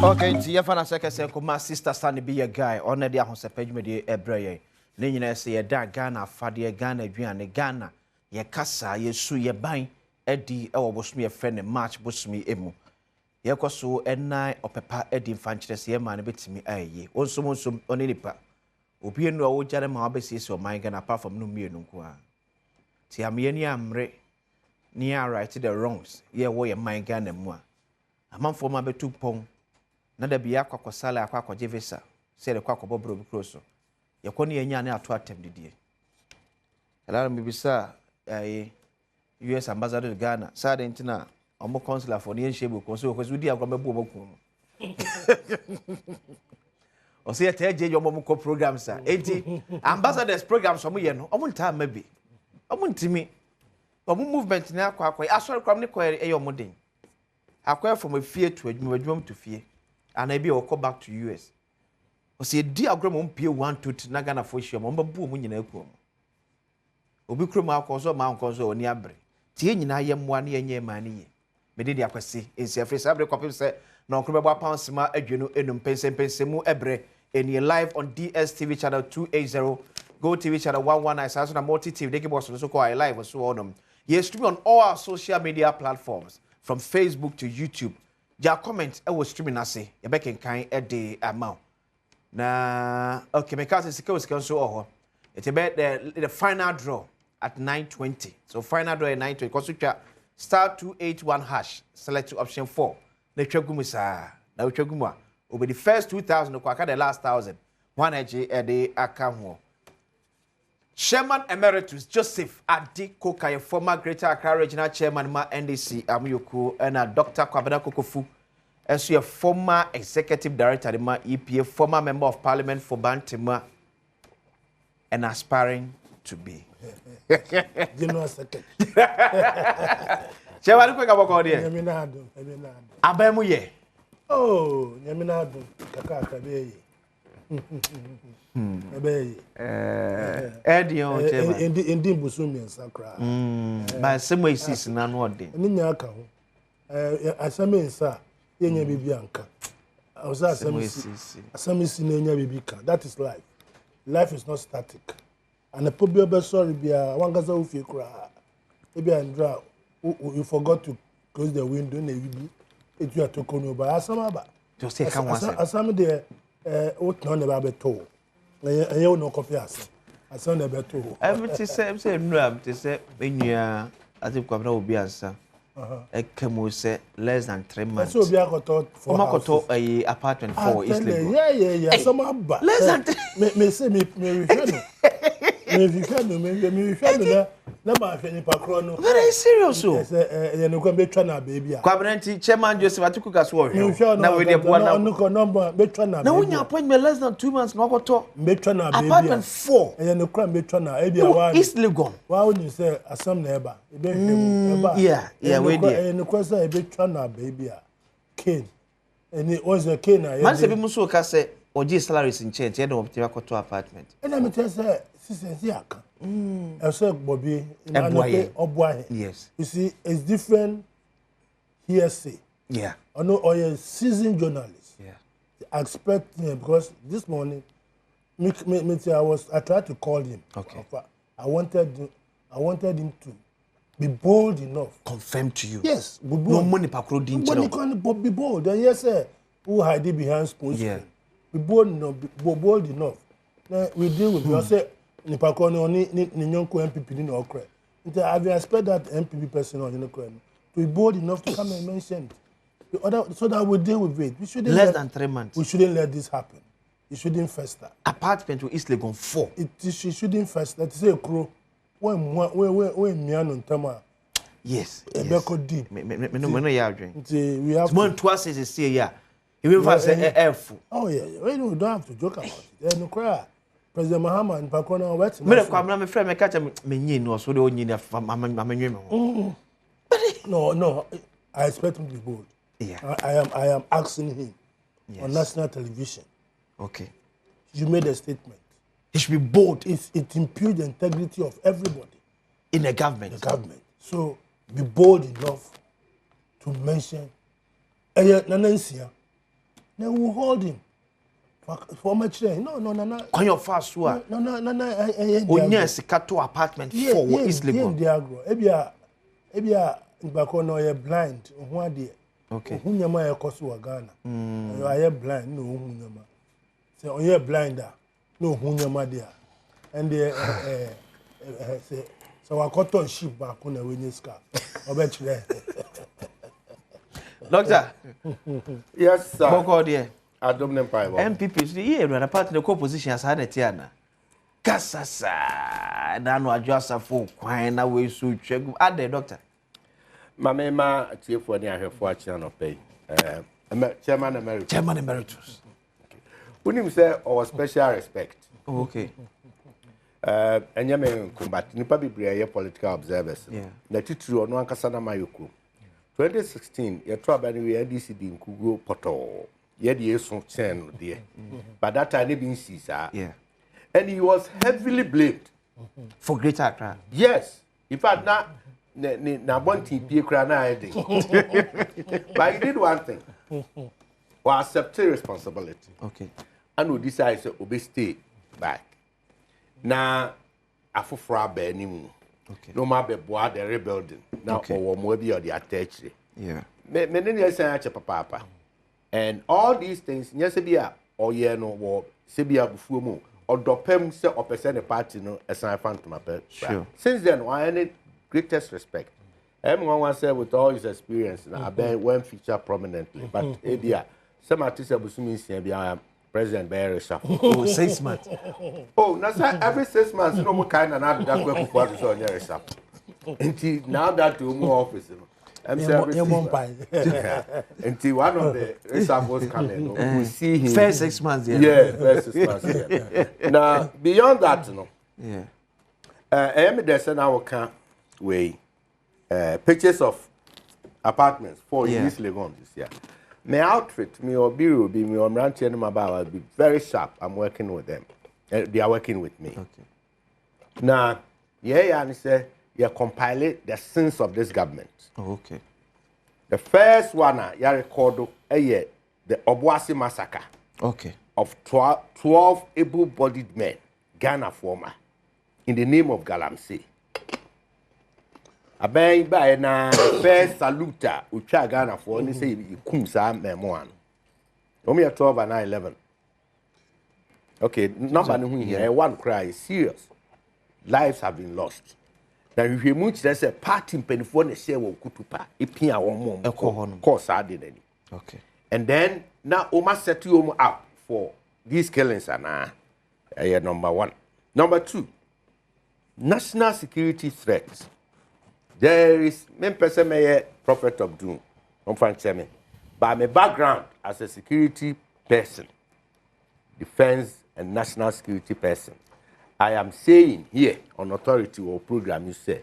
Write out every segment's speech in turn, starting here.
Okay, nti ye fa na seke se ko ma sister stand be a guy on the ahose page me de ebreye. Ne nyina se ye da Ghana afade Ghana aduane Ghana ye kasa ye su ye ban edi e wo bosom ye friend March bosom emu. Ye koso enai opepa edi mfankyere se ye ma ne betimi aye. Onsom oni nipa. Obi enu a wo jare ma obesiese o man Ghana apart from no mienu nko a. Ti amye ni amre ni right the wrongs ye wo ye man Ghana mu a. Amanfo ma betu pon na da bia kwakosala akwakoje visa se de kwakobobro bi kroso yakoni yenya ne ato atem didie ala mi bisa US ambassador to Ghana sada ntina omo consular for ne nhyebu ko so kwesi udi agwa mebu omoku o se eteje yo omo ko programs a enti ambassadors programs omo ye no omo nta mabi omo ntimi omo movement ne akwa asori kwam ne ko e omo den akwa from a fie to adwuma to fie and I be or come back to US. O say di agro mo mpie 1 2 3 na Ghana for hia mo babu mo nyina aku mo. Obi krom akonso ma akonso oni abre. Tie nyina ye moa na yenye ma ne ye. Me de akwese ensi afre sabre kopim se na okro bebo pounds ma adwenu enum Mpensenpensenmu ebre eni live on DSTV channel 280, Go TV channel 119, so na multi TV de ke boss so call live so on. Ye stream on all our social media platforms from Facebook to YouTube. Ja comment e was streaming ase ye be kenkan e de amount na okay me case sika so oho it be the final draw at 9:20 so final draw at 9:20 cause star 281 hash select option 4 na twagumu sa na twagumu a obe the first 2000 kwa ka the last 1000 one eje e de aka ho Chairman Emeritus Joseph Adi Kokaye, former Greater Accra Regional Chairman ma NDC Amuyoko, and Dr. Kwabena Kokofu, as your former Executive Director ma EPA, former Member of Parliament for Bantima, and aspiring to be. General Secretary. Chairman Kokaye, Yaminado. Abemuye. Oh, Yaminado, Kaka Bey. Edion Indi Busumi and Sakra. By some way, season and what day. Ninyaka. Asame sa yenye bibianka. Osa asame si nenya bibika. That is life. Life is not static. And the probably be sorry bia wangaza ufi kra. Ebi andra you forgot to close the window na ebi. Etu atokono ba asama ba. Just say come once. Asame de what no never be told. You no copy as I never told. Everything say no, to say enua I think Kwabena will be answer. Ekemo say less than 3 months. So be I got thought for a apartment for East Lagos. Yeah. Some abba. Less than 3. Me say me refuse. Me na ma fe ni pakro no. Very serious so. Say no go be twa na baby a. Kwabena Chairman Joseph Atiku so hwe. Na we dey boa na. No number be twa na. Na when you appointment less than 2 months no go to. Be twa na baby. Apartment 4. No kra be twa na e bia wa. East Lagos. Wa when you say asam na eba. E be eba. Yeah, we dey. No kra say e be twa na baby a. Cane. And it was a cane. Man say be muso ka say oji salaries in change, you know, to apartment. And I tell say sister aka. I say Bobby in yes. You see, it's different hearsay. Yeah. I know or a seasoned journalist. Yeah. I expect him because this morning I tried to call him. Okay. I wanted him to be bold enough. Confirm to you. Yes. Be bold. No money pakro din channel. When you be bold, and yes, sir. Who hide behind spoons? Yeah. Be bold enough. Be bold enough. Now we deal with. I say, ni pakro ni nyonko MPP ni okre. I expect that MPP person on the to be bold enough to come and mention it. So that we deal with it. We shouldn't less than 3 months. We shouldn't let this happen. It shouldn't fester. Apartment to East Lagos 4. It shouldn't fester. It's a crow. When me on tama. Yes. Ebeko deep. Me no ya drink. We have one twice is say yeah. Even if I say F. Oh yeah. We don't have to joke about it. No cry. President Mahama and Pakona wet. Me kwamna me friend me catch me nyi no so de onyi na amenwe me. No. I expect him to be bold. Yeah. I am asking him on national television. Okay. You made a statement. He should be bold. It impedes the integrity of everybody in the government. So be bold enough to mention Nanansia. Then we hold him. For my chain. No. On your fast one. No. Onya sikato apartment for East Legon. Ebia Bako no ye blind. Who de? Okay. Who nyama ye kosu Ghana. You are blind. No who nyama. Say on ye blinder. No who nyama there. And the say so I cut on sheep back on the winning scar. Doctor. Yes, sir. Boko there. AdomTV. MPP so here run apart the co-position as had tiana. Kasasa na no adjust for kwan na we so twegu ade doctor. Mama chief for the ahefo achi no pay. Chairman emeritus. Chairman emeritus. Unim say our special respect. Oh, okay. Enya me combat nipa bibre political observers. Yeah. Na titru ono ankasa na mayoku. 2016 ye tro abani we ADC di nkugo poto. Ye di eso chen there. But that time been sisa. Yeah. And he was heavily blamed For Greater Accra. Yes. In fact na bonti pie kra na ede. But he did one thing. Or accepted responsibility. Okay. And we decide to obey stay back. Na afofra ba nimu. Okay. No ma be boa the rebuilding. Now Okay. or mo bi or the attach. Yeah. Me ne say ache papa. And all these things nyese bia oye no wo se bia bufuo mu odopem se opese the party no esan fantoma pe. Sure. Since then I had greatest respect. Everyone said with all his experience na when feature prominently but ebia some artists abusumi nsia bia President Bear Shuffle. Oh, 6 months. Oh, now sir, every 6 months, no more kind of that go for the on your reshuffle. Until now that you move office, I'm saying, until one of the reshuffles come in, we see him. First 6 months, yeah. Yeah, first 6 months. Yeah. Now beyond that, you know, Yeah. I am the now can way pictures of apartments for East Legon this year. My outfit, me or bureau, be me or branch and I'll be very sharp. I'm working with them. They are working with me. Okay. Now, and say you compile the sins of this government. Oh, okay. The first one, you record the Obuasi massacre. Okay. Of 12 able-bodied men, Ghana former, in the name of Galamsey. Abeng by na first saluta ucha Ghana for only say kum sa memoan. Omi 12 and 11. Okay, number no here one cry serious. Lives have been lost. Now if you much there's a party mpenifo na share wo kutupa ipia wo mom course ade nani. Okay. And then now Oma set you up for these killings and number 1. Number 2. National security threats. There is Mpensenpensenmu prophet of doom. By my background as a security person, defense and national security person, I am saying here on authority or program, you say,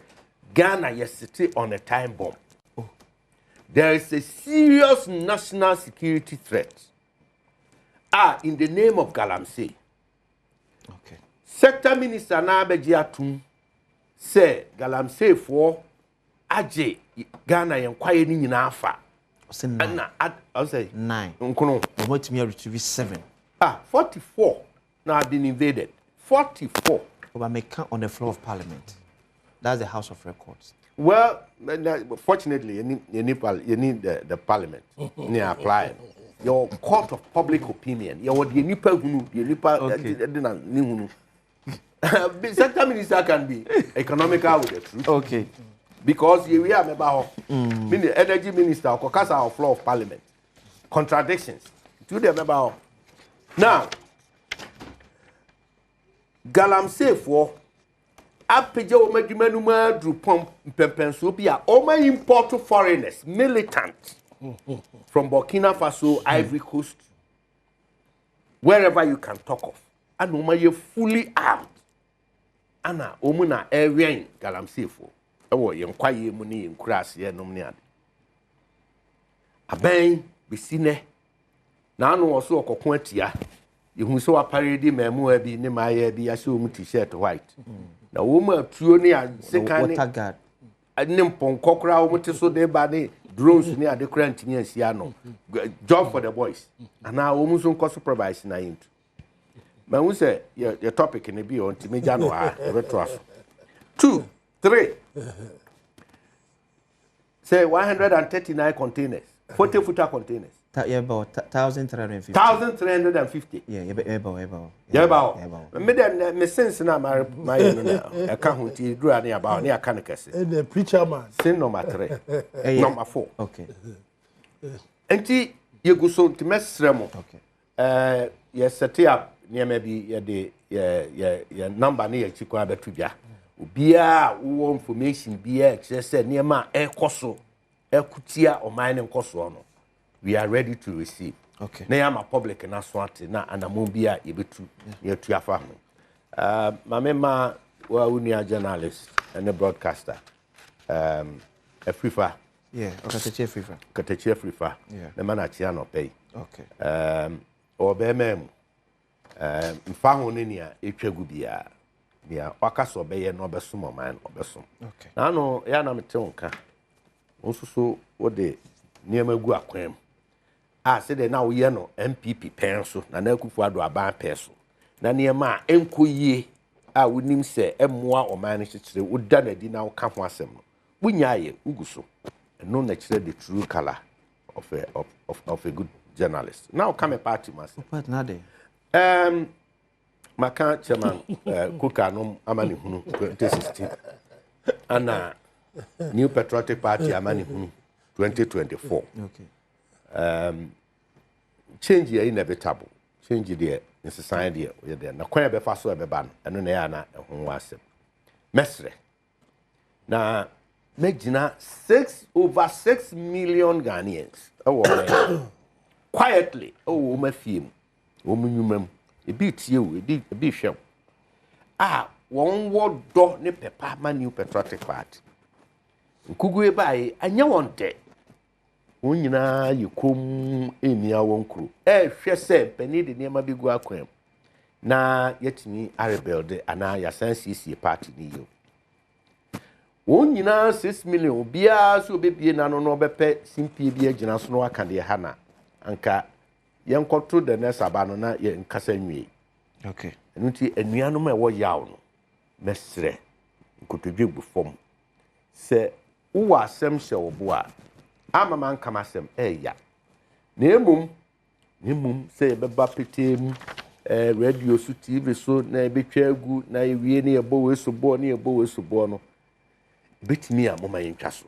Ghana yesterday on a time bomb. Oh. There is a serious national security threat. In the name of Galamsey. Okay. Sector Minister Nabejiatum say Galamsey for Aje Ghana yenkwaye ni nyina afa. Say 9. I say 9. Nkono. What me retrieve 7. 44 now have been invaded. 44. But may count on the floor of Parliament. That's the House of Records. Well, fortunately, you need the Parliament. You apply your court of public opinion. You the nipa hunu, the nipa Sector Minister can be economical with the truth. Okay. Because we are member the energy minister or our floor of Parliament. Contradictions. To the member. Now, Galamsey for Apeja Omagimanuma drew pump Mpensenpensenmu Oma import foreigners, militant from Burkina Faso, Ivory Coast, wherever you can talk of. And Oma ye fully armed. Anna Omuna area in Galamsey for. Oh, young quiet money in crass here nominate. Abeng Bissine. Now no also a coquentia. You saw a parody memo be in my be assumed t-shirt white. Now woman truly and second Water guard. A nimpon cockra almost so they body drones near the current Siano, job for the boys. And now almost on cost supervising I into. But we say your topic in the bio on Timijano, retro. 2, 3. Say 139 containers, 40-footer containers. Yeah, about 1,350. 1,350. Yeah, about. Me sense na my account do any about near Kanakasi. The preacher man. Sin number 3. Number 4. Okay. Enti you go so to mess remo. Okay. You set up near maybe your number near Chico Abetubia. Ubia wo information bia say near ma e koso e kutia o mining koso no. We are ready to receive. Okay. Na ya ma public na swati na anamon bia yebetu ye tu afa ho. Mama wa unia journalist and a broadcaster. Afrifa. Yeah, okay, Afrifa. Katechi Afrifa. Yeah. Na mana chia no pay. Okay. Obemem. Mfa ho ne nia etwagu bia. Nia wakaso beye no obesom man obesom. Okay. Na no ya na mete wonka. Onsuso wo de niamagu akwam. Say they now we no MPP penso na Akufo Addo aban penso na niema enko yie a wonim se emmoa oman hyekyere woda na di na wo ka ho asem no wunyaye uguso no na kyere the true color of a good journalist. Now come a party master. What na dey? Maka chairman Kuka no amani hunu 2016 ana New Patriotic Party amani hunu 2024. Okay. Change is inevitable. Change there in society there. Na kwan be faso be ban. Eno na ya na ho wasem. Mesre. Na megina over 6 million Ghanaians. Quietly. Oh, ma fiem. O munwumam. Ebi tie o, ebi hwem. Won wo do ne pepa ma New Patriotic Party. Nkugu e bai anya won de. Wonyina yikom enia wonkru hwe se pani de niam bi gu akwam na yetimi arebelde ana ya CC party ni yo wonyina 6 million bia so bebie na no bepe simpie bia gina so no aka de ha na anka yenkoto de na sabano na ye nkasa nwie. Okay. Enuti enuanu ma wo yaw no mesre nkotodwe bu fom se wo asem hye wo bo a ama man kamasem ya na emum say beba petem radio so TV so na betwa agu na ewie na ebo we so bo na ebo we so bo no betimi a moma yentwa so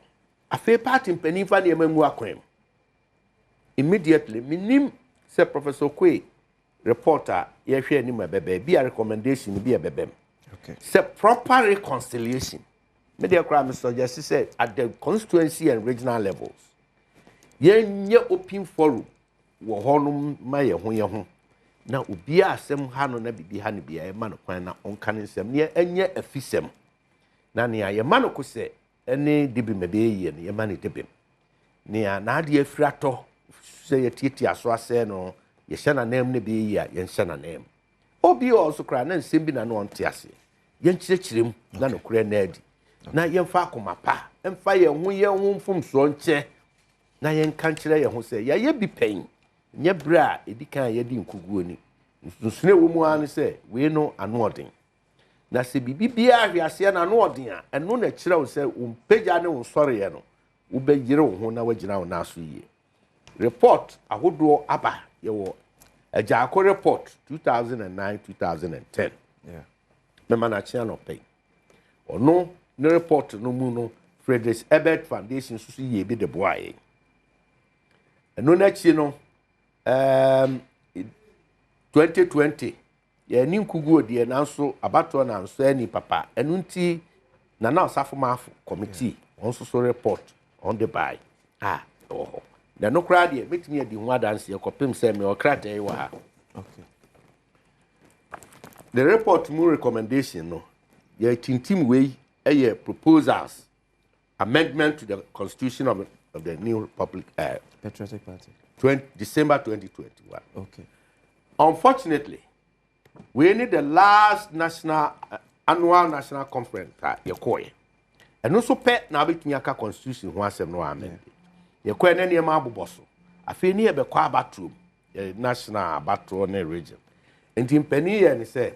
afi party mpani fa na emamu akwem immediately minim say Professor Kwe reporter ye hwe ani ma bebe bi a recommendation bi a bebem. Okay. Say proper reconciliation media crime suggest say at the constituency and regional levels yenye open forum wo honum ma ye ho na obi asem ha no na bibi ha ne bia e ma no kwan na onka ne nsem ne enye afisem na ne ye ma no ko se ene dibi mebe ye ne ye ma ne dibi ne ya na ade afirato se ye tieti aso ase no ye hye na nam ne be ye ye hye na nam obi also kra na nsem bi na no onte ase ye nkyerechirem na no kura na adi na ye mfa akoma pa mfa ye ho mfom so nche na yen kan kire ye ho se ya ye bi pen nye bra edikan ye di nkuguo ni nsune wo mu an se we no anoden na se bibi bia hwiase na anoden a eno na kire wo se umpagya ne wo sore ye no wo be yire wo ho na wagina wo na so yie report ahodo aba ye wo Ajako report 2009-2010 yeah me manachia no pay ono ne report no mu no Frederick Ebert Foundation so ye bi de boaye eno na chi no 2020 ye ni nkugu de na so abato na so ani papa eno nti na osafo mafu committee onso so report on the buy na no kra de metimi adi ho adanse ekopem se me okrata yi wa ha. Okay. The report mu recommendation no ye tintim we proposals amendment to the constitution of the new republic Patriotic Party. December 2021. Okay. Unfortunately, we need the last annual national conference ye koye. And also pet na betumi aka constitution ho asem no amend. ye kwa na ne ma aboboso afi ni ye be kwa abatro national abatro na region enti mpani ye ne se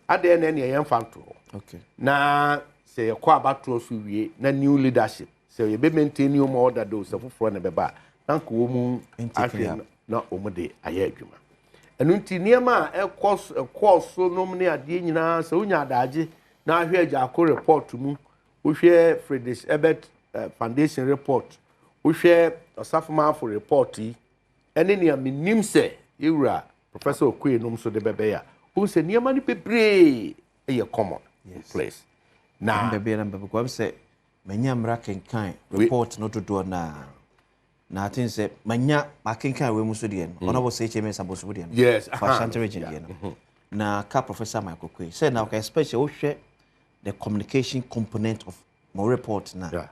ade na ne ye mfanto okay na se ye kwa abatro so wie na new leadership se ye be maintain new order do se foforo na be ba na ko mu ahwe na omude aye adwuma enu nti niema ekoso nom ne ade nyina se unya adaje na ahwe agya ko report mu uhwe Fridays Ebert Foundation report uhwe osafoma for report yi ene ne aminim se yewura Professor Okwe nom so de bebe ya who se niema ni bebre eye common place na bebe na bebe ko se manya mra kenkan report no dodo na atin se manya makenkan we muso de no ona bo se cheme saboso de no yes for Shanty region de no na ka Professor Michael Kwe say na okay especially wo the communication component of my report now. Yeah.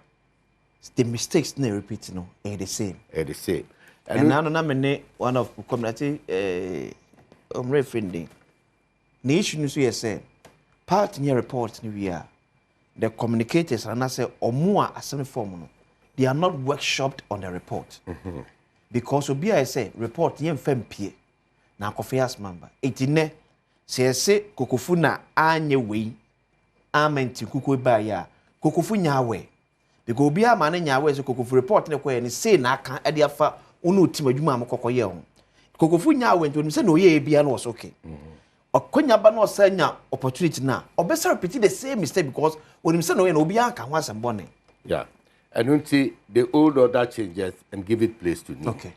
The mistakes they repeat no are the same. The same. And now na me one of community referending. The issue is we say part in your report ni we are the communicators and I say or more assembly form no they are not workshopped on the report. Because obi I say report yen fam pie na kofias member. Etine say kokofu na anye we amenti kuku ba ya kokofu nyawe because obi ama na nyawe so kokofu report ne kwa ni say na aka e de afa unu tim adwuma am kokoye ho kokofu nyawe nto say na oye bia na was okay okonya ba na osanya opportunity na obesa repeat the same mistake because when say na oye na obi aka ho asembone yeah and until the old order changes and give it place to new okay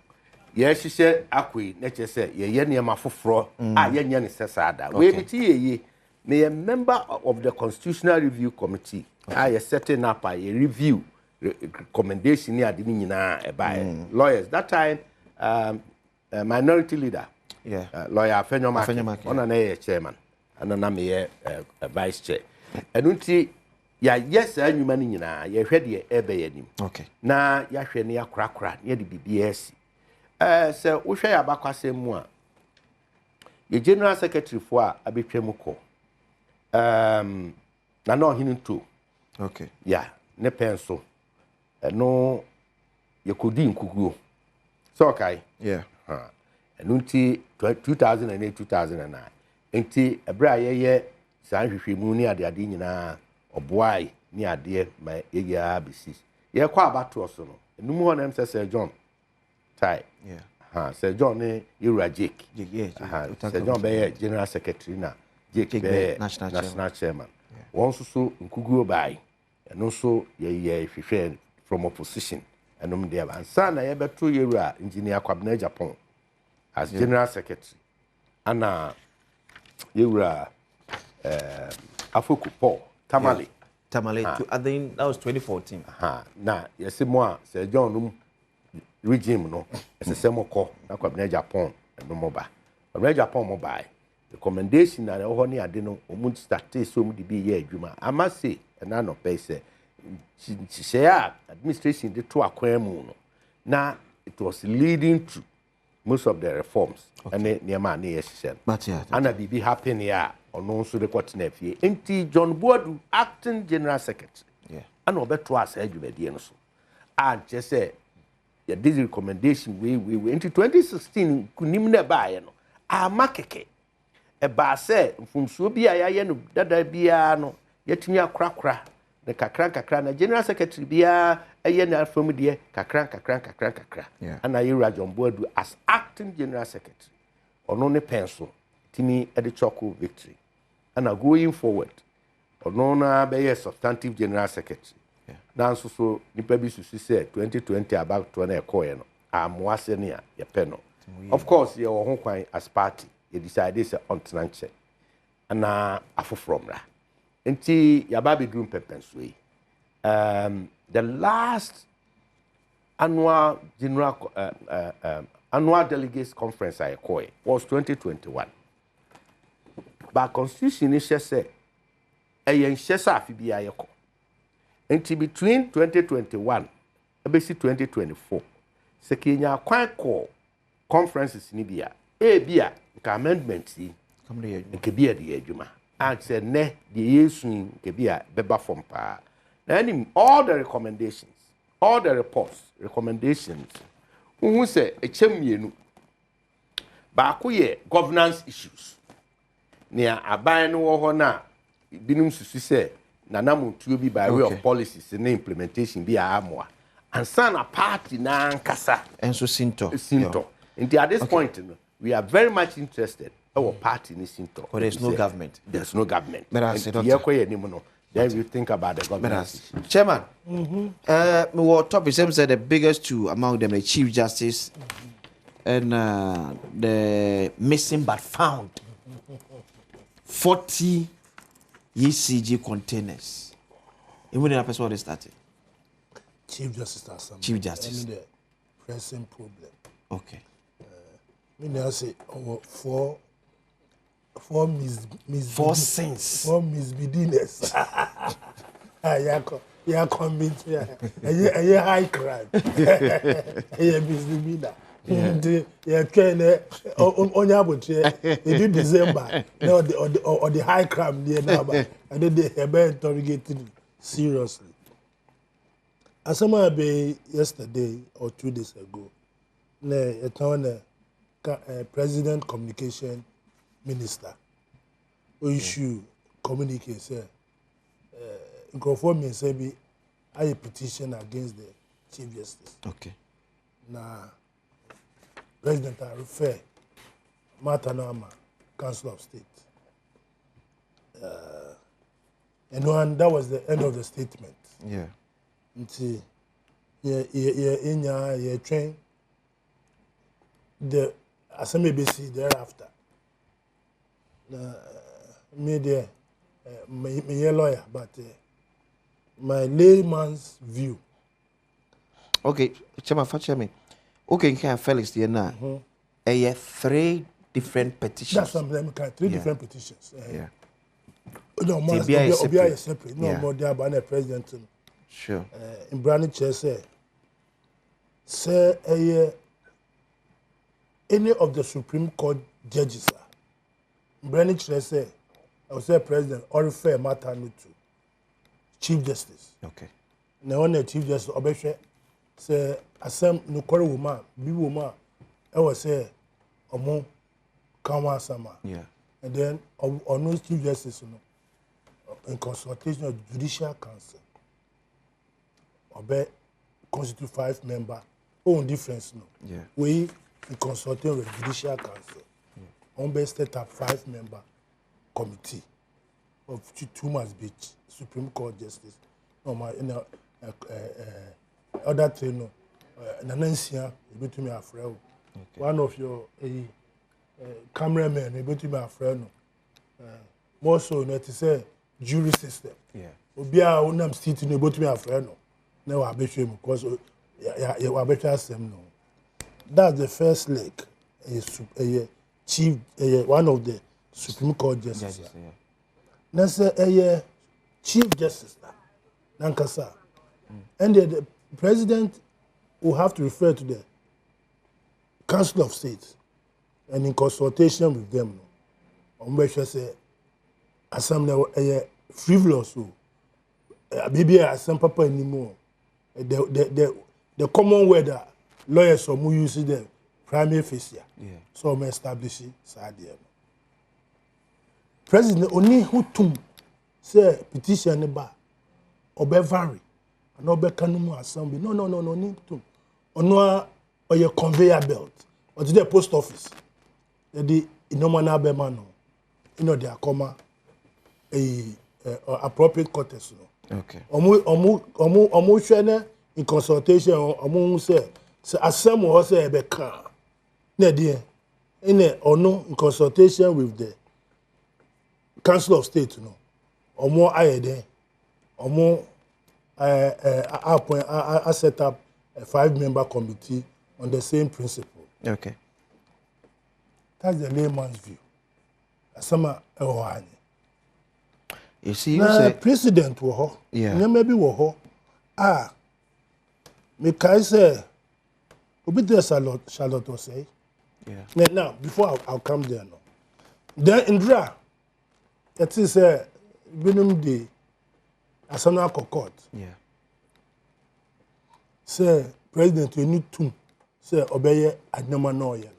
yes she said akwi na che say ye niam afoforo a ye nya ne sesada we bi ti ye me a member of the Constitutional Review Committee. Okay. I setting up a review recommendation near the by lawyers. That time, minority leader, lawyer Fenyomak, on an chairman, and I'm a vice chair. And until yes, I knew money, you ready a okay. Now, Yashenia crack near the BBS. So, we share about the same one. The General Secretary for Abichemuko. Na no hinu too. Okay. Yeah, ne penso. No yekodi nkuguo. So okay. Yeah. Enunti 2008 2009. Enti ebra ye san hwehwemu ni ade nyina oboai ni ade ma ye abisi. Ye kwa abato so no. Enum ho na Sir John. Tai. Yeah. Sir John ne Yura Jake. Yeah. Sir John be General Secretary na Jake national chairman. One so nkuguo bai. And also ye hwehwe from opposition. And there and sana ye beto Yura engineer Kwabena Japan as General Secretary. And Yura Afoku Paul Tamale. Tamale. I think that was 2014. Na yes more Sir John regime no. As a semoko na Kwabena Japan no moba. Kwabena Japan mobile. Recommendation na ho ni ade no omu start so mu di bi ye adwuma ama say na no pay say share administration de to akwan mu no na it was leading to most of the reforms and niema na ye hye ana bibi happen ya ono so de kwatena fie enti John Boadu acting general secretary ana obeto asa adwuma die no so and just say ya this recommendation we enti 2016 kunim na ba ye no ama keke eba se mfumsuo bi a yaye no dada bia no yetumi akrakra ne kakra na general secretary bia eye na afam de kakra ana Yura John Boadu as acting general secretary ono ne penso timi e de choko victory ana going forward ono na be ye substantive general secretary na nso so nipa bi susu se 2020 about to na ekoye no amwase ne ya ye peno of course ye wo ho kwan as party they decided say on Tenanche ana afofromra enti yababe drum Mpensenpensenmu the last annual general annual delegates conference I call was 2021 but constitution is say ayen hyesa afibia yeko enti between 2021 abesi 2024 sekenya kwan ko conferences ni bia bia ka amendments yi nke bia de adwuma and say ne de yesu nke bia beba from pa na all the recommendations all the reports, recommendations, who say a chemienu, baako governance issues. Near aban no hona, binum susu say, nanamuntu bi by way of policies and implementation be a more. And son a party na nkasa. And so Sinto. And at this point, we are very much interested. Our party in Sinto. But there's no government. There's no government. But I said, then we think about the government. Chairman, what topic said the biggest two among them, the Chief Justice and the missing but found 40 ECG containers. Even in a person what started. Chief Justice. Chief Justice. The pressing problem. Okay. I say four sins. Four misdemeanors. Yeah, commit. Yeah, high crime. Yeah, misdemeanor. Yeah, can on your it December. No, the high crime near now, and then they have been interrogated seriously. As someone be yesterday or 2 days ago, a town President Communication Minister who issue communique say me say be a petition against the Chief Justice. Okay. Now President I refer Matanama, Council of State. And that was the end of the statement. Yeah. Until you train the assembly BC thereafter. Me there, my lawyer, but my layman's view. Okay, Chairman, okay, can Felix there now. I have 3 different petitions. That's something. 3 different petitions. Yeah. No more. Obia separate. No more. They are by the president. Sure. In Brandon Chair say any of the Supreme Court judges, Brandon Chair say, I will say President or refer matter to Chief Justice. Okay. Now on the Chief Justice, Obeshe say asem no quarry woman, be woman. I will say Omo Kama Sama. Yeah. And then on no Chief Justice, in consultation of Judicial Council. Obe constitute 5 members. Own difference no. Yeah. We in consulting with Judicial Council. Obe set up 5-member committee of 2 months beach Supreme Court Justice. No my in other 3 no. Nanansia between me afraid. One of your cameramen between me afraid no. More so no to say jury system. Yeah. Obia unam sitting between me afraid no. No, I bet you because I bet you no. That's the first leg. Chief, one of the Supreme Court justices. That's a Chief Justice. Nankasa. And the President will have to refer to the Council of State and in consultation with them. On which I say, assembly frivolous. Maybe I some papa anymore. The common word that lawyers are using the primary facie. Yeah. So I'm establishing Sadia. President only who tum say petition ba obe vary and obe kanumu assembly. No need to. Ono or your conveyor belt or to the post office. The inomana be mano. You know they are comma a appropriate quarters. Okay. Omu shene in consultation omu say asem o say be kan na dey in ono in consultation with the Council of State no omu ayede omu I set up a 5-member committee on the same principle. Okay. That's the layman's view. Asama ehani. You see, you say president wo yeah. Maybe wo me kai say obi there Charlotte say yeah. Now before I'll come there no. Then Indra it is binum the Asana court. Yeah. say president you need to say obeye adnama no ye no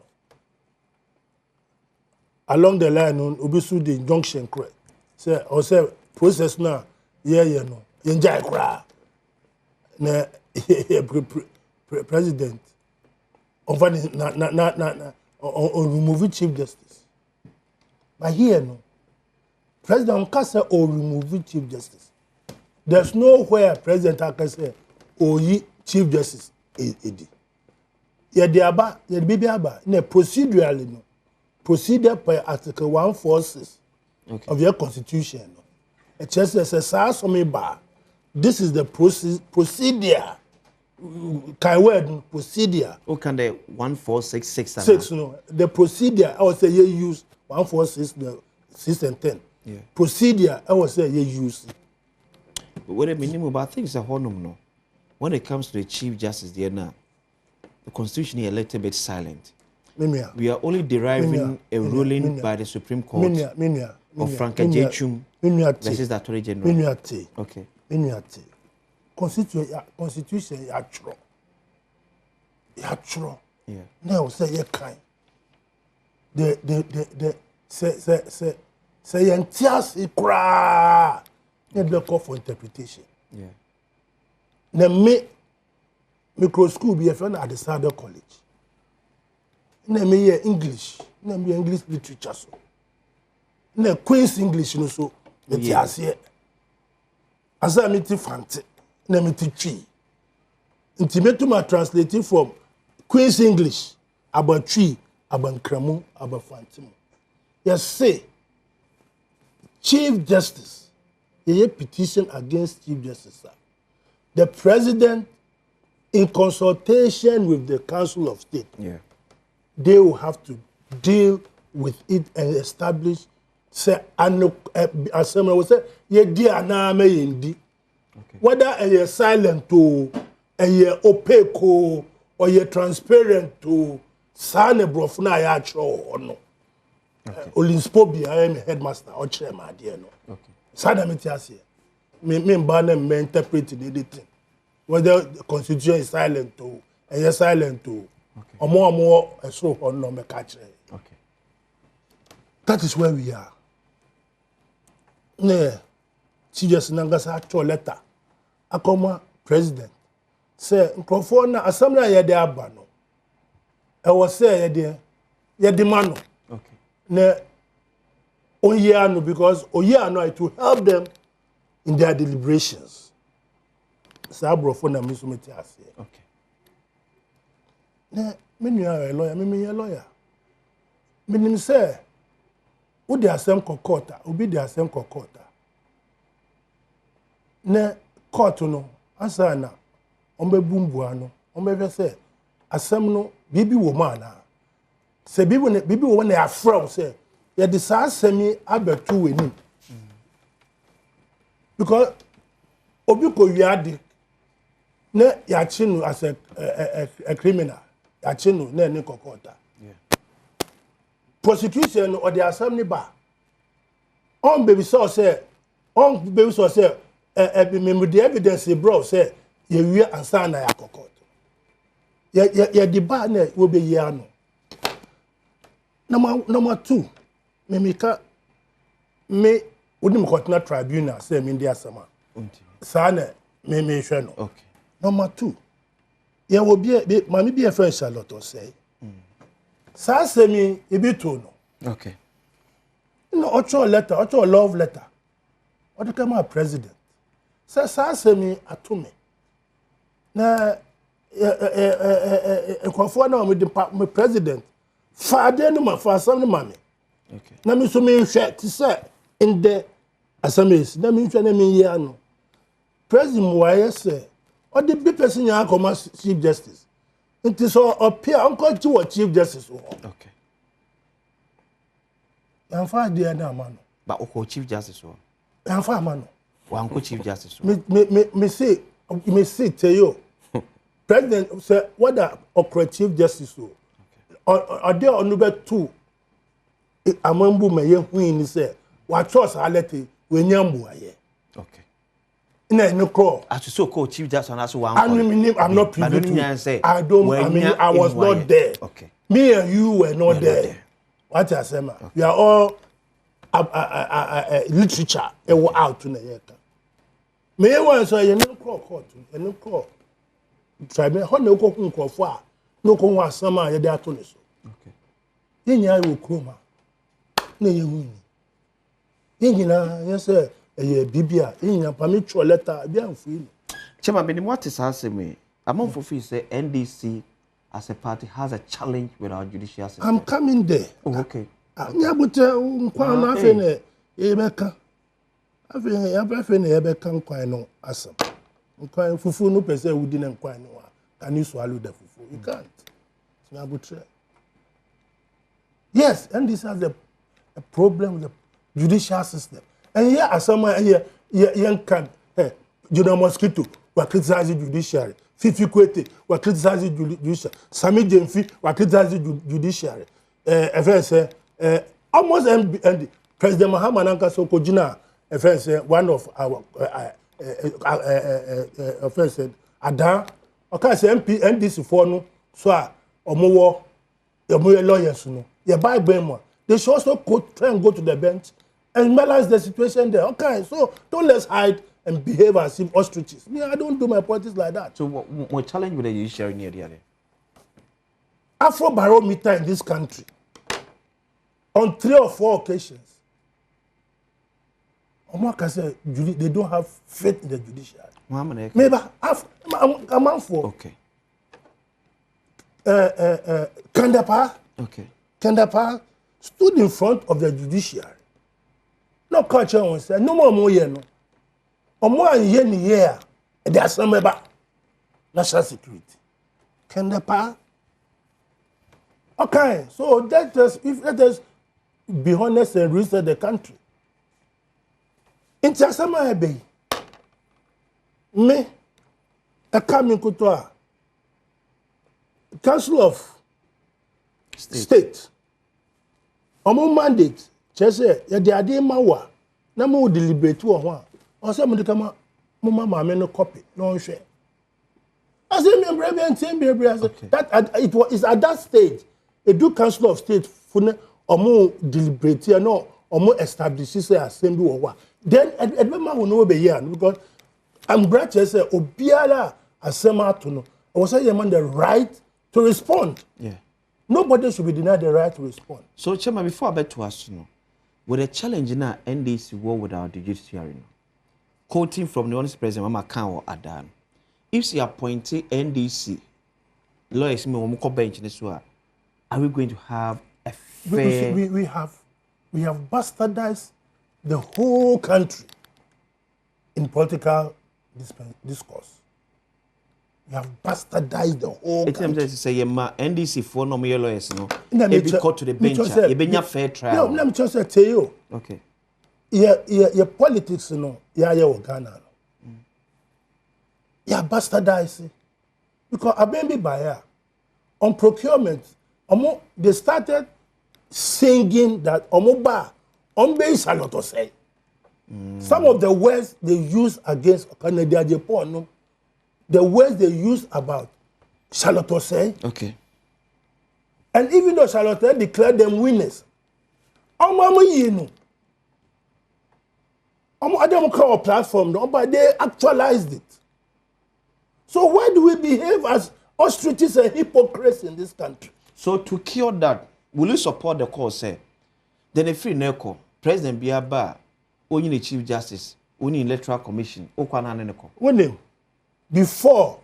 along the line on obisu the injunction correct say or say process na ye no yenjai kra na president on remove chief justice but here no president can say or remove chief justice. There's nowhere president can say or chief justice edi ye de aba ye de bibi aba na procedurally no procedure per article 146 of your constitution no it just says this is the procedure kind word procedure o can the 1466 6 no the procedure I would say you use 146 the 6 and 10 yeah procedure I would say you use but what I mean about things are honum no when it comes to the chief justice there now the constitution is a little bit silent. We are only deriving a ruling by the Supreme Court of Frank J. versus the Attorney General. Okay. Constitution yatro. Yeah. Now say you kind. The say entias ikra. Need to call for interpretation. Yeah. Na me micro school be a friend at the Sado College. Na me English. Na me English literature so. Na Queen's English no so. Me ti ase. Asa me ti fante. Na me ti twi. Nti me to ma translate from Queen's English about twi, about nkramu, about fante. Yes say Chief Justice. A petition against Chief Justice. The president, in consultation with the Council of State, they will have to deal with it and establish. Say, assembly will say, whether a ye silent to, a ye opaque or ye transparent to, sane brofuna ya cho or no. Olinspo I am headmaster or chairman, dear no. Okay. Sada metiasi. Me interpret anything. Whether the constitution is silent to, and you're silent to, or more, so or no me catch. Okay. That is where we are. Ne, she just nangasa actual letter. Akoma president say nkrofo na assembly ya de abano. I was say ya de mano. Okay. Ne Oyano because Oyano it will help them in their deliberations. Sabrofo na misumeti ase. Okay. Ne me nua lawyer, me lawyer. Me nim say wo de asem kokota, obi de asem kokota. Ne court no ansa na ombebumbu ano, ombebe say asem no bibi wo ma na. Se bibi wo na afro say ya de sa asemi abetu weni. Because obi ko wiade na yachinu as a criminal yachinu na ni kokota. Prosecution or the assembly bar on baby so say the evidence bro say you will answer na yakokot ya the bar na will be yano. Number 2 me wouldn't continue tribunal say me dia sama sana me hwe no. Okay. Number 2 ya will be mami be a friend Charlotte say sa semi ebito no. Okay. No ocho letter, ocho love letter. What come our president? Sa semi atome. Na kwafo na me president. Father no ma fa assembly man. Okay. Na me so me hwe ti say in the assemblies. Na me hwe na me ya no. President why say or the big person ya come as chief justice. It is all appear uncle to what chief justice. Okay. I'm fine there now, man. But Oko Chief Justice. I'm fine, man. One Chief Justice. Me say tell you. President say what the Oko Chief Justice. Or there on number 2. Amambu me ye hu ni say what choice alete we nyambu aye. Okay. No call. As to so called Chief Justice, and one. I'm not privy to. I don't. I mean, I was not there. Okay. Me and you were not there. What I say, man? We are all literature. It was out to the year. Me one say you no call court. You no call. Try me. How no call call for? No call was some man you dey atone so. Okay. Yenya you kroma. Na ye hu. Yenya you say Bibia, in permit your letter, be unfree. Chairman, what is asking me? Among for free say NDC as a party has a challenge with our judicial system. I'm coming there. Oh, okay. Yeah, but nothing. Ebeka. Ebeka quite no asam. Quite fufu no person who didn't quite know. Can you swallow the fufu? You can't. Yes, NDC has a problem with the judicial system. And here are some young can, Judah Mosquito, were criticizing judiciary. Fifi Kwete, were criticizing judiciary. Sami Jemfi, were criticizing judiciary. Almost and President Mahama Nanka Sokojina, one of our offense, Adom. Okay, say MP, NDC for no, so Omowo, your lawyers, no, your buy Bemo. They should also try and go to the bench and balance the situation there. Okay, so don't let's hide and behave as if ostriches. Me, I don't do my politics like that. So what challenge with the judiciary near the other? Afro barometer in this country, on 3 or 4 occasions, Omaka said they don't have faith in the judiciary. Maybe a month for. Okay. Kandapa. Okay. Kandapa stood in front of the judiciary. No culture on say no more no. Omo anye ni here. They are some about national security. Kandapa. Okay, so let us be honest and reset the country. In Chasama Ebe, me, a coming kutoa, Council of State. Omo mandate, chese ya de ade mawa, na mo deliberate wo ho a. O se mo de kama mo mama me no copy, no hwe. I say me brave and team brave that it was at that stage. A do Council of State fune omo deliberate no omo establish say assembly or what. Then everyone will know be here because I'm glad to say obiara asema to no. I was saying man the right to respond. Yeah. Nobody should be denied the right to respond. So, Chairman, before I bet to us, with a challenge now, NDC war with our judiciary, quoting from the honest president, Mama Khan or Adom, if she appointed NDC lawyers, bench in this war, are we going to have a fair? We have bastardized the whole country in political discourse. We have bastardized the whole country. It's say NDC for no more lawyers, no. If we go to the bench, you be fair trial. No, let me just tell you. Okay. Your politics, no. Your Ghana. You bastardized because I baby buyer on procurement. They started singing that Omoba base a lot of say. Some of the words they use against Canada, Japan, no. The words they use about Charlotte say. Okay. And even though Charlotte declared them winners, Adom call platform, no, but they actualized it. So why do we behave as ostriches and hypocrites in this country? So to cure that, will you support the cause? Say, then a free neko, President Biaba, only the Chief Justice, only Electoral Commission, Okwana Neko. When before,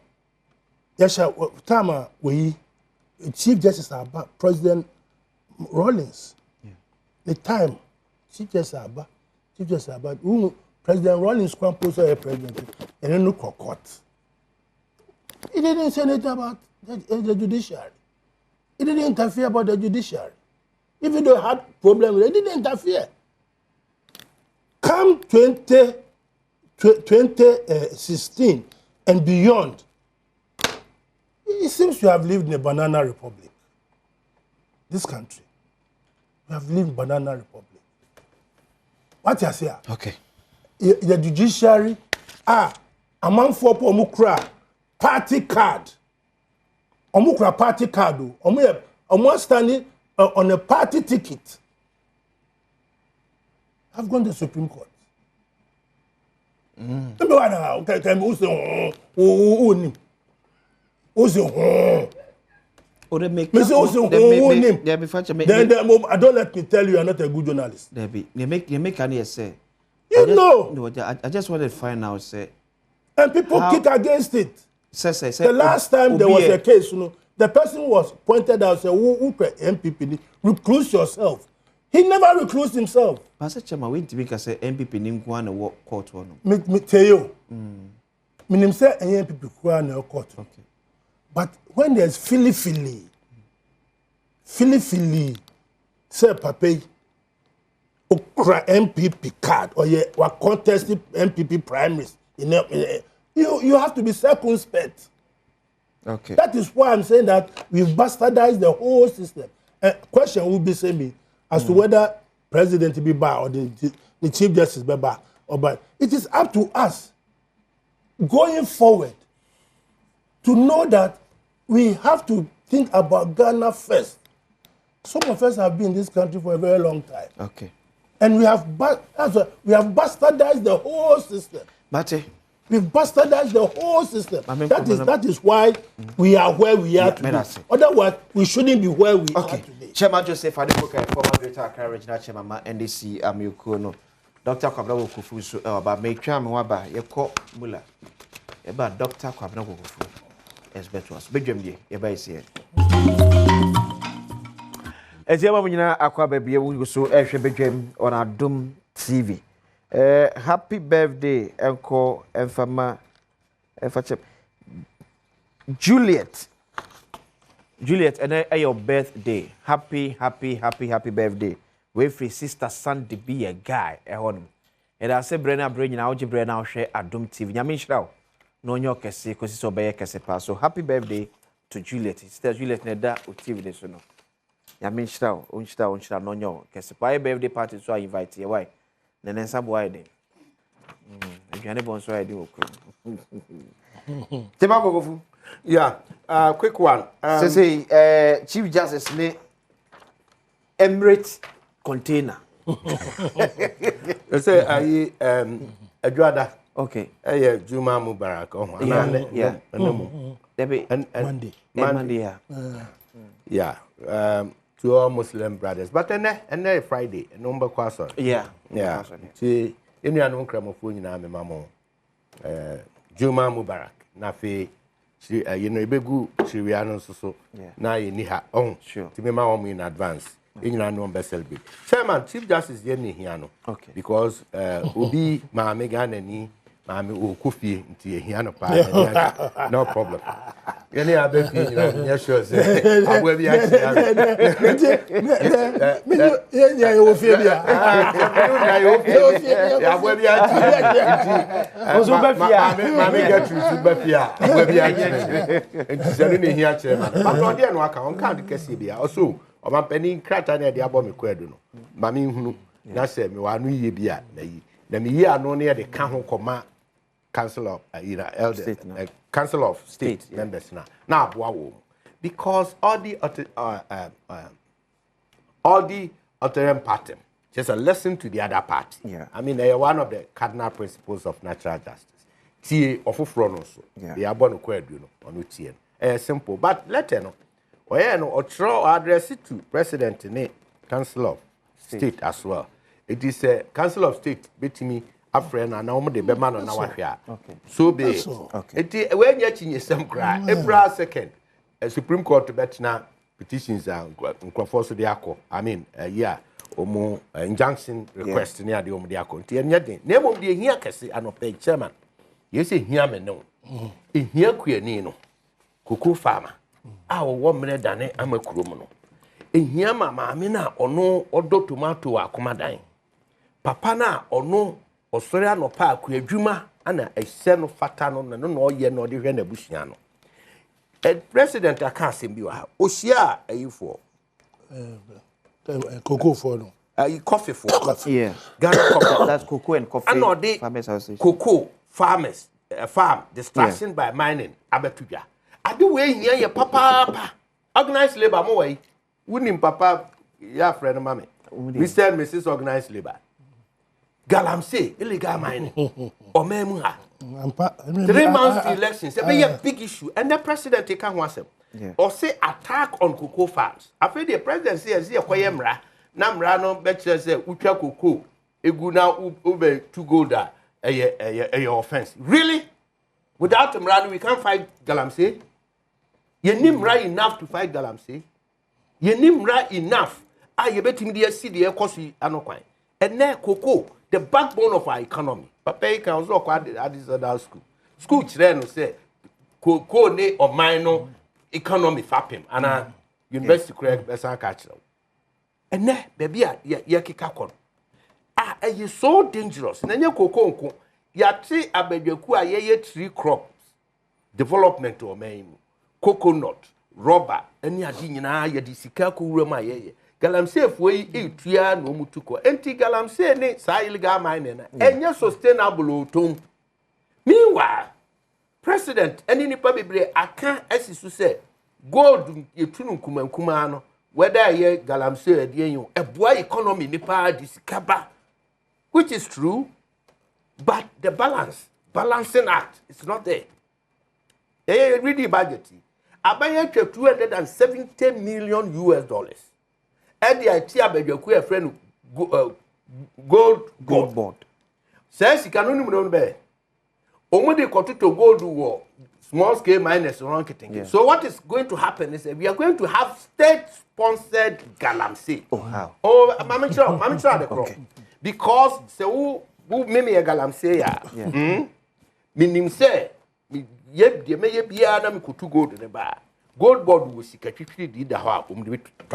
time we Chief Justice about President Rawlings. Yeah. The time Chief Justice about President Rawlings can post a president and then look for court. He didn't say anything about the judiciary. He didn't interfere about the judiciary. Even though he had problems, he didn't interfere. Come 2016 and beyond, it seems you have lived in a banana republic. This country, we have lived in a banana republic. What you say? Okay. The judiciary amanfoɔ po ɔmo party card ɔmo party card ɔmo standing on a party ticket. I've gone to the Supreme Court. Tell me why now. Tell me who's the I don't let me tell you you're not a good journalist. Debbie, you make an say. I just wanted to find out, say. And people kick against it. Say, the last time there was a case, the person was pointed out, say, who MPP, recluse yourself. He never reclused himself. Pastor Chama, we to make us say MPP nim go and work court one. Me tell you. Me say MPP go and court. Okay. But when there's Philly, say Pape, okra MPP card or ye were contested MPP primaries. You have to be circumspect. Okay. That is why I'm saying that we've bastardized the whole system. Question will be saying as to whether President be bar or the Chief Justice be bar or bar. It is up to us going forward to know that we have to think about Ghana first. Some of us have been in this country for a very long time. Okay. And we have bastardized the whole system. Mate. We've bastardized the whole system. That is why we are where we are today. Otherwise, we shouldn't be where we are today. Chairman Joseph Adepoka, former Greater Accra Regional Chairman, NDC, Amiokono. Dr. Kwabena Wokufu, about make Chairman Waba, Yako Mula. About Dr. Kwabena Wokufu. As better was. Bedroom, Yaba is here. As you know, Aqua Baby, we go so Ash Bedroom on AdomTV. Happy birthday, Uncle Enfama Juliet, and your birthday. Happy birthday. We free sister Sunday be a guy at home. And I say, Brenna, bring out your Brenna share AdomTV. Yamin Shrow. No, your case, because it's obey a so happy birthday to Juliet. Sister Juliet Neda, TV this no. Yamin Shrow, Unshrow, no, your case. Birthday party, so I invite you. Why? Then some wide. If you never so I do. Yeah, quick one. Say, Chief Justice ne Emirates container. Say, Adwada. Okay. Juma Mubarak. Yeah. Monday. Yeah. To all Muslim brothers. But then Friday, number question. Yeah. See, in your own cramophone, you know, Mamma. Juma Mubarak. Nafi, you know, Begu, Chiriano, so. Now you need her own. Sure. To be my home in advance. In your own vessel. Chairman, Chief Justice Yenny Hiano. Okay. Because Ubi, Mamegan and me. Mami Ukufi into Hiano Park. No problem. Any other thing, yes, sure. I will be Council of Elder, Council of State members now. Because all the authoring party, just a lesson to the other party. Yeah. I mean, they are one of the cardinal principles of natural justice. T of also. They are born on UTN. Simple, but let know. Or throw address it to President in Council of State as well. It is a Council of State between me. Afrena na omo de be man na wahwe. Okay. So be. Okay. When you chinye sem kra, April 2nd, Supreme Court betna petitions and nkrofo so de akọ. I mean, omo injunction request ni ade omo de akọ. Nti enye den. Na emom de ehia kese anope chairman. Ye se ehia me no. Ehia kuani no. Koko farmer. A wo mene dane amakuro mu no. Ehia mama me na ono odo tomato akomadan. Papa na ono osori anopa akwa adwuma ana ehye no fata no no no oye no de hwe na busua no. President aka asem bi wa ohia ayifo cocoa for no coffee for yeah Ghana coffee that's cocoa and coffee farmers cocoa farmers, farm destruction by mining, abetuja. I do way here, your papa, organized labor, more way. Wouldn't papa, your friend, mammy. Mr. and Mrs. Organized labor. Galamsey, illegal mining, or Memuha. 3 months to elections, it be a big issue, and the president take on one. Or say attack on cocoa farms. After the president says, "Here, Koyemra, Namra no better say Ucha cocoa, Eguna ube to go there, a offense." Really? Without Mrano, we can't fight Galamsey. You name right enough to fight Galamsey. You name right enough. You bet him the city, of course, Anoquai. And now cocoa, the backbone of our economy. Papa can also acquire at this other school. School children say cocoa ne or minor economy fapping and university correct besan catch. And now, baby, ya kikakon. It is so dangerous. Nanya cocoa, ya tree abedeku a ye tree crops development or main coconut, rubber, any adina ya disika kurema ye. Galamsey foi etua no mutuko. Enti galamsey ne sa illegal mining na enye sustainable otom. Meanwhile, president any nipa bebre aka asisu say gold yetunu nkumankuma no whether ye galamsey adien eboa economy nipa disikaba, which is true, but the balancing act is not there. Read the budget. Abaya 270 million US. And the idea about your friend gold board. Says you can only know better. Only to gold war small scale miners around Kitting. So what is going to happen is that we are going to have state sponsored galamsey. Oh how? Oh, Mama the crop. Because so who mimi a galamsey ya. Meaning say yep the may be an kutu gold in the bar. Gold board was secretly did the half to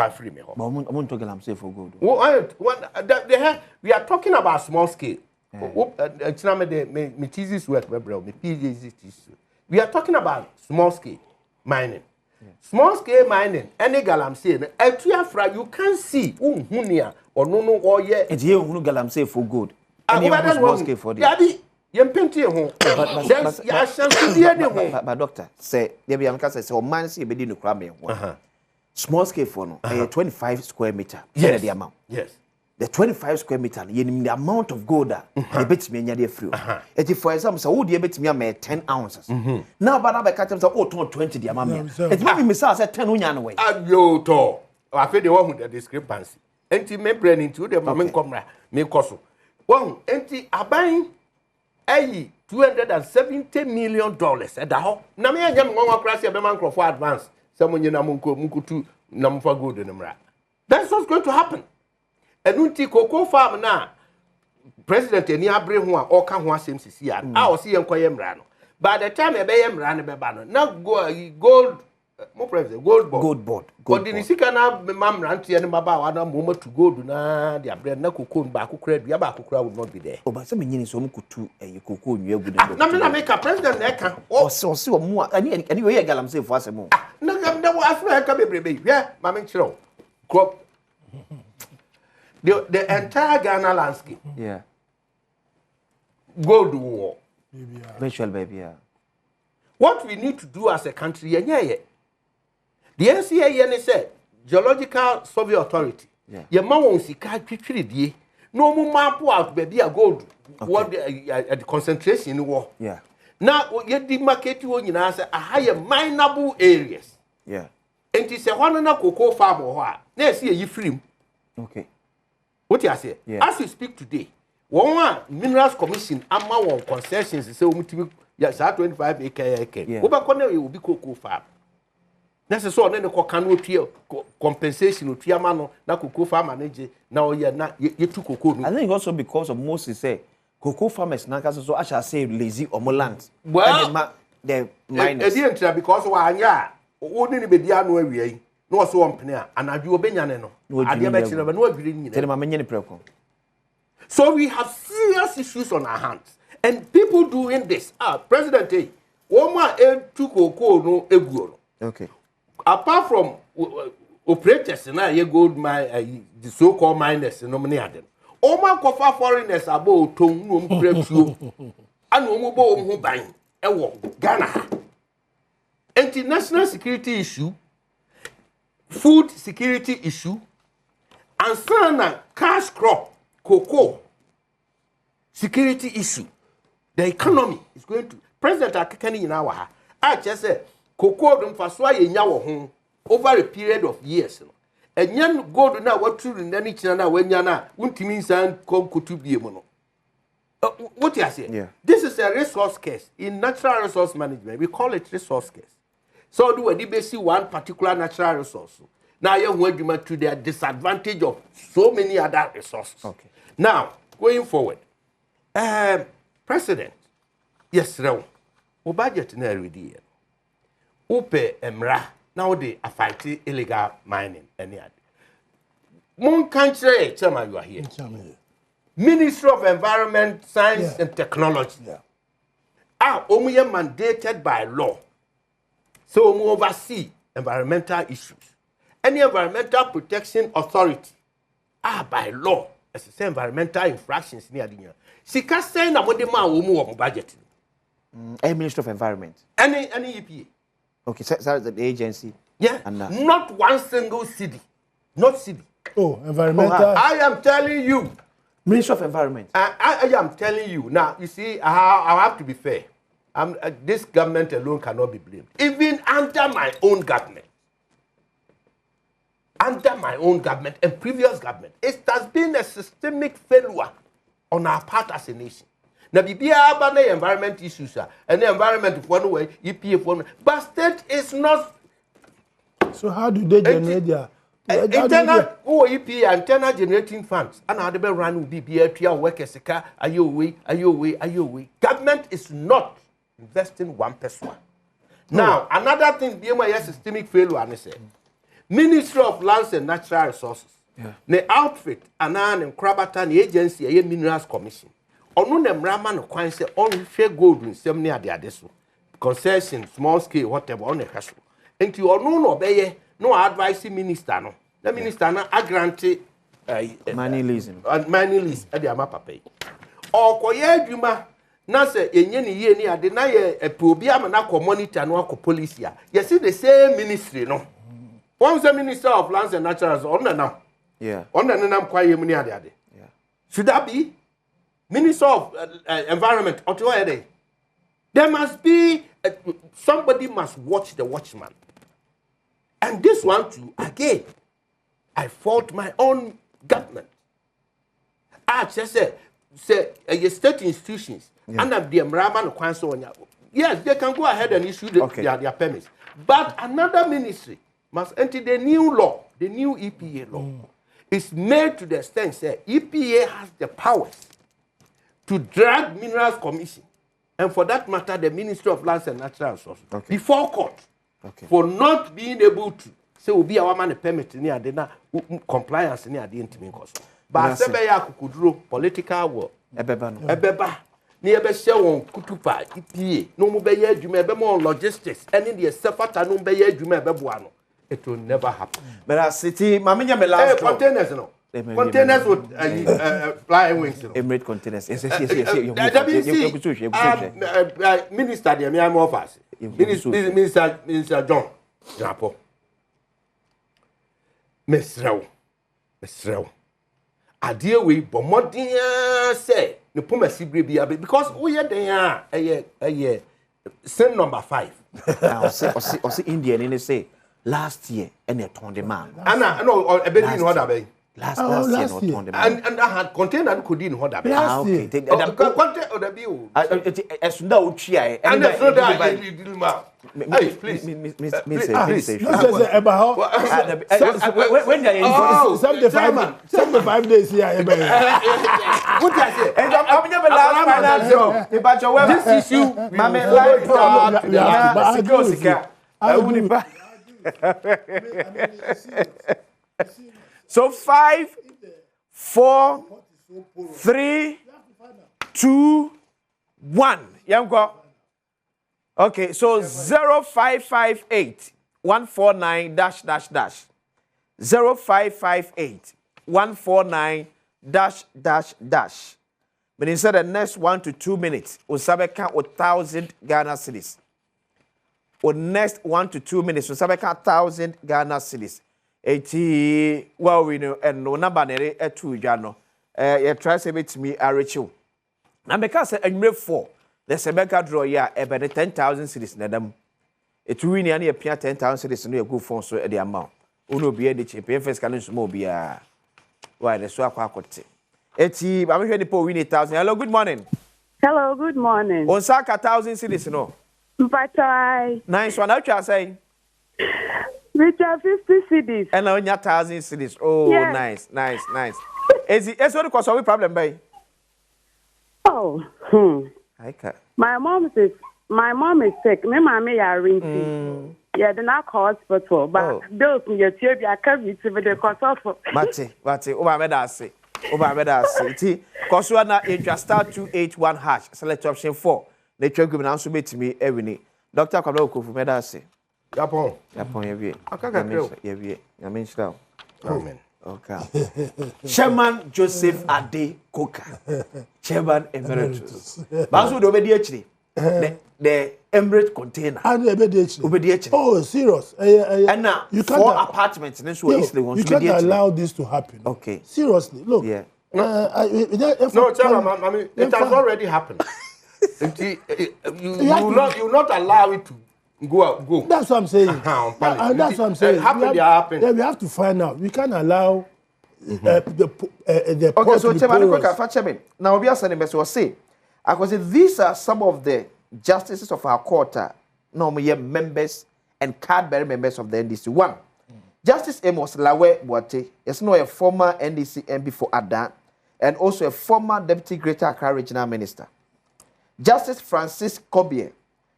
free me. I want to galamsey for gold. We are talking about small scale. It's not me thesis work, my bro. We are talking about small scale mining. Small scale mining, any galamsey, you can see hunia or no or yet. It's here who galamsey for good. Small scale for the but doctor say there be am say o man say be dey no crab me small scale for no 25 square meter yes the amount yes the 25 square meter the amount of gold that e betimi anya dey free it for example say wo dey betimi am 10 ounces now but na catch say o ton 20 the amount it be say 10 unya no way ayo to afi dey one the discrepancy enti me brain into the moment come me koso one enti aban ayi $270 million at the home. Na me anyam nwa kwase be man crop for advance. Some nyina munkutu na mfa gold in mra. That's what's going to happen. Enunti cocoa farm na president eni abre ho a oka ho asem sisi a o se yenkoye mra no. By the time e be ye mra no be ba no. Na gold mo president gold board. Gold ni sika na mamra ntie ne baba wa na mo to gold na dia bread na cocoa ba akukura dua ba akukura would not be there. O ba se menyini so mo kutu cocoa nwa gu de. Na me na make president na eka. O se o mo ani we galamsey fo asemo. Na wo afu eka bebrebe. Yeah, ma me nchiro. Crop the entire Ghana landscape. Yeah. Gold war. Virtual baby. Yeah. What we need to do as a country, the NCA said, Geological Survey Authority. Your man won't see die. No more map out baby a gold. What the concentration in the war. Yeah. Now you demarcate you in answer a higher mineable areas. Yeah. And it's a one cocoa farm or what? Now see you free. Okay. What you say? Yeah. As we speak today, one Minerals Commission among concessions is so yes, 25 acre. Over corner it will be cocoa farm. That's so then the canoe compensation of Tiamano, na cocoa farm manager. Now you took cocoa. I think also because of Moses say cocoa farmers now so I shall say lazy or more land. Well, the miners. Because one ya wouldn't be the annual way. No so on penny and I do a benyano. I never no green. Tell my many preco. So we have serious issues on our hands. And people doing this. President A. Oma took cocoa no eguro. Okay. Apart from operators na ye gold mine the so-called miners no many of them. Oma kofa foreigners about to no prepare ana omo bo omo ban ewo Ghana. International security issue, food security issue, and sana cash crop, cocoa security issue. The economy is going to President Akekani in our I just said cocoa don't faswa ye over a period of years. And yan go na what true in any china when yana untimi san come to be a mono. What you say? Yeah. This is a resource case. In natural resource management, we call it resource case. So do we see one particular natural resource. Now you want to the disadvantage of so many other resources. Okay. Now, going forward, President, yes, no, o budget na ready. Upe emra now they are fighting illegal mining any other. Mon country, Chama, you are here. Ministry of Environment, Science and Technology. Are only mandated by law. So we oversee environmental issues. Any environmental protection authority are by law as the same environmental infractions near the year. She can say na what the man will move budget. A Ministry of Environment. Any EPA. Okay, so the agency. Yeah. And not one single city. Not city. Oh, environmental. I am telling you. Ministry of Environment. I am telling you. Now, you see, I have to be fair. This government alone cannot be blamed. Even under my own government. Under my own government and previous government, it has been a systemic failure on our part as a nation. Now, be about the environment issues, and the environment one way, EPA one, but state is not. So how do they generate their internal EPA internal generating funds? And how they run with BBA workers? Are you away? Government is not investing 1%. Now, another thing, BMI systemic failure, and say, Ministry of Lands and Natural Resources, the outfit, and Krabata, the agency, a Minerals Commission. Onu ne mrama no kwan se on hwe gold nsem ne ade ade so concession small scale whatever on hwe so enti onu no obeye no advise minister no the minister na agrante money leasing money lease ade ama papa yi okoye adwuma na se enye ne ye ni ade na ye obi ama na ko monitor no ko police ya you see the same ministry no one the Minister of Lands and Natural Resources on nam on nam kwaye mu ni ade ade should that be Minister of Environment, there must be somebody must watch the watchman. And this one too, again, I fault my own government. I just say state institutions, and the Mraman Council, yes, they can go ahead and issue their permits. But another ministry must enter the new law, the new EPA law. It's made to the extent that EPA has the powers to drag Minerals Commission, and for that matter, the Ministry of Lands and Natural Resources, before court, for not being able to say, "Will be our man a permit near the compliance near the intimate cost." But Sebeya Kukudro, political war, Ebeba, near Beshaw, Kutupa, EPA, no Mubeye, Jumebemo logistics, and in the Sefata no Beye Jumebebuano. It will never happen. But our city, Mamma Mela, containers, no. Containers with flying wings. Emirate containers. Yes. Minister, the Miami office. Minister John. Japo. Miss Row. I deal with Bomodia say the Puma Sibri because we are there a year. Sin number 5. Now, see Indian in say last year and they turned the man. Anna, no, a bit in what I Last year, not on the man. And I had contained and could in what I okay. Take content of the bill. As no cheer. And that's not that. Please. When they 75 days here. What I say? And I'm never last show. But this issue, Mamma, So 5, 4, 3, 2, 1. Yanko. Okay, so 0558 149 dash. 0558 149 dash. But instead the next 1 to 2 minutes, Usabeka 1,000 Ghana cedis. Or next 1 to 2 minutes, Usabeka 1,000 Ghana cedis. Eti well we know and no number nere etu jano. You try say it me a Rachel. Now because a 4, the Sebeka draw ya about 10,000 cedis na them. It really any appear 10,000 cedis no good phone so the amount. Uno be the champion first can small be why the swap quacote. Eti, I'm here to win 1,000. Hello, good morning. Hello, good morning. On Saka 1,000 cities, no. Mpatai. Nice one. How you say? Which are 50 cities. And on your 1,000 cities. Oh, yes. Nice. Is it what cause our problem, babe? Oh, My mom is sick. My mommy are ringing. Yeah, they're not hospital, but those your children are coming to the cost of. Mate. Oh, my medasi. City. Cause you are now *281#. Select option 4. The check will answer me to me every day. Doctor Kablo Kufu medasi. Japon, yevi. Yevi. Amen. Amen. Okay. Chairman Joseph Ade Koka. Chairman Emeritus. Basu do be actually. The Emirate container. Oh, serious. And now, you 4 apartments. You can't allow this to happen. Okay. Seriously, look. Yeah. No, Chairman, I mean, it has already happened. You will not allow it to go. That's what I'm saying. That's what I'm saying. We have to find out. We can't allow the okay, so Chairman, now we are sending message was say, these are some of the justices of our court, normally members and card-bearing members of the NDC. 1. Justice Amos Lawe Boate is now a former NDC MP for Adom and also a former Deputy Greater Accra Regional Minister. Justice Francis Kobie,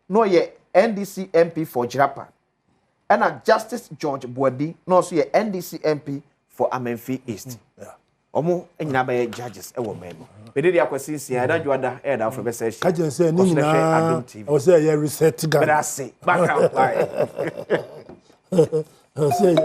no ye NDC MP for Jirapa. And a Justice George Boadi, no also ye NDC MP for Amenfi East. Omo enyinabe judges e wo men. Be dey akwasi I don't wonder head out for best say. Ka je say ni na AdomTV. I say you reset Ghana. But I say back out. I say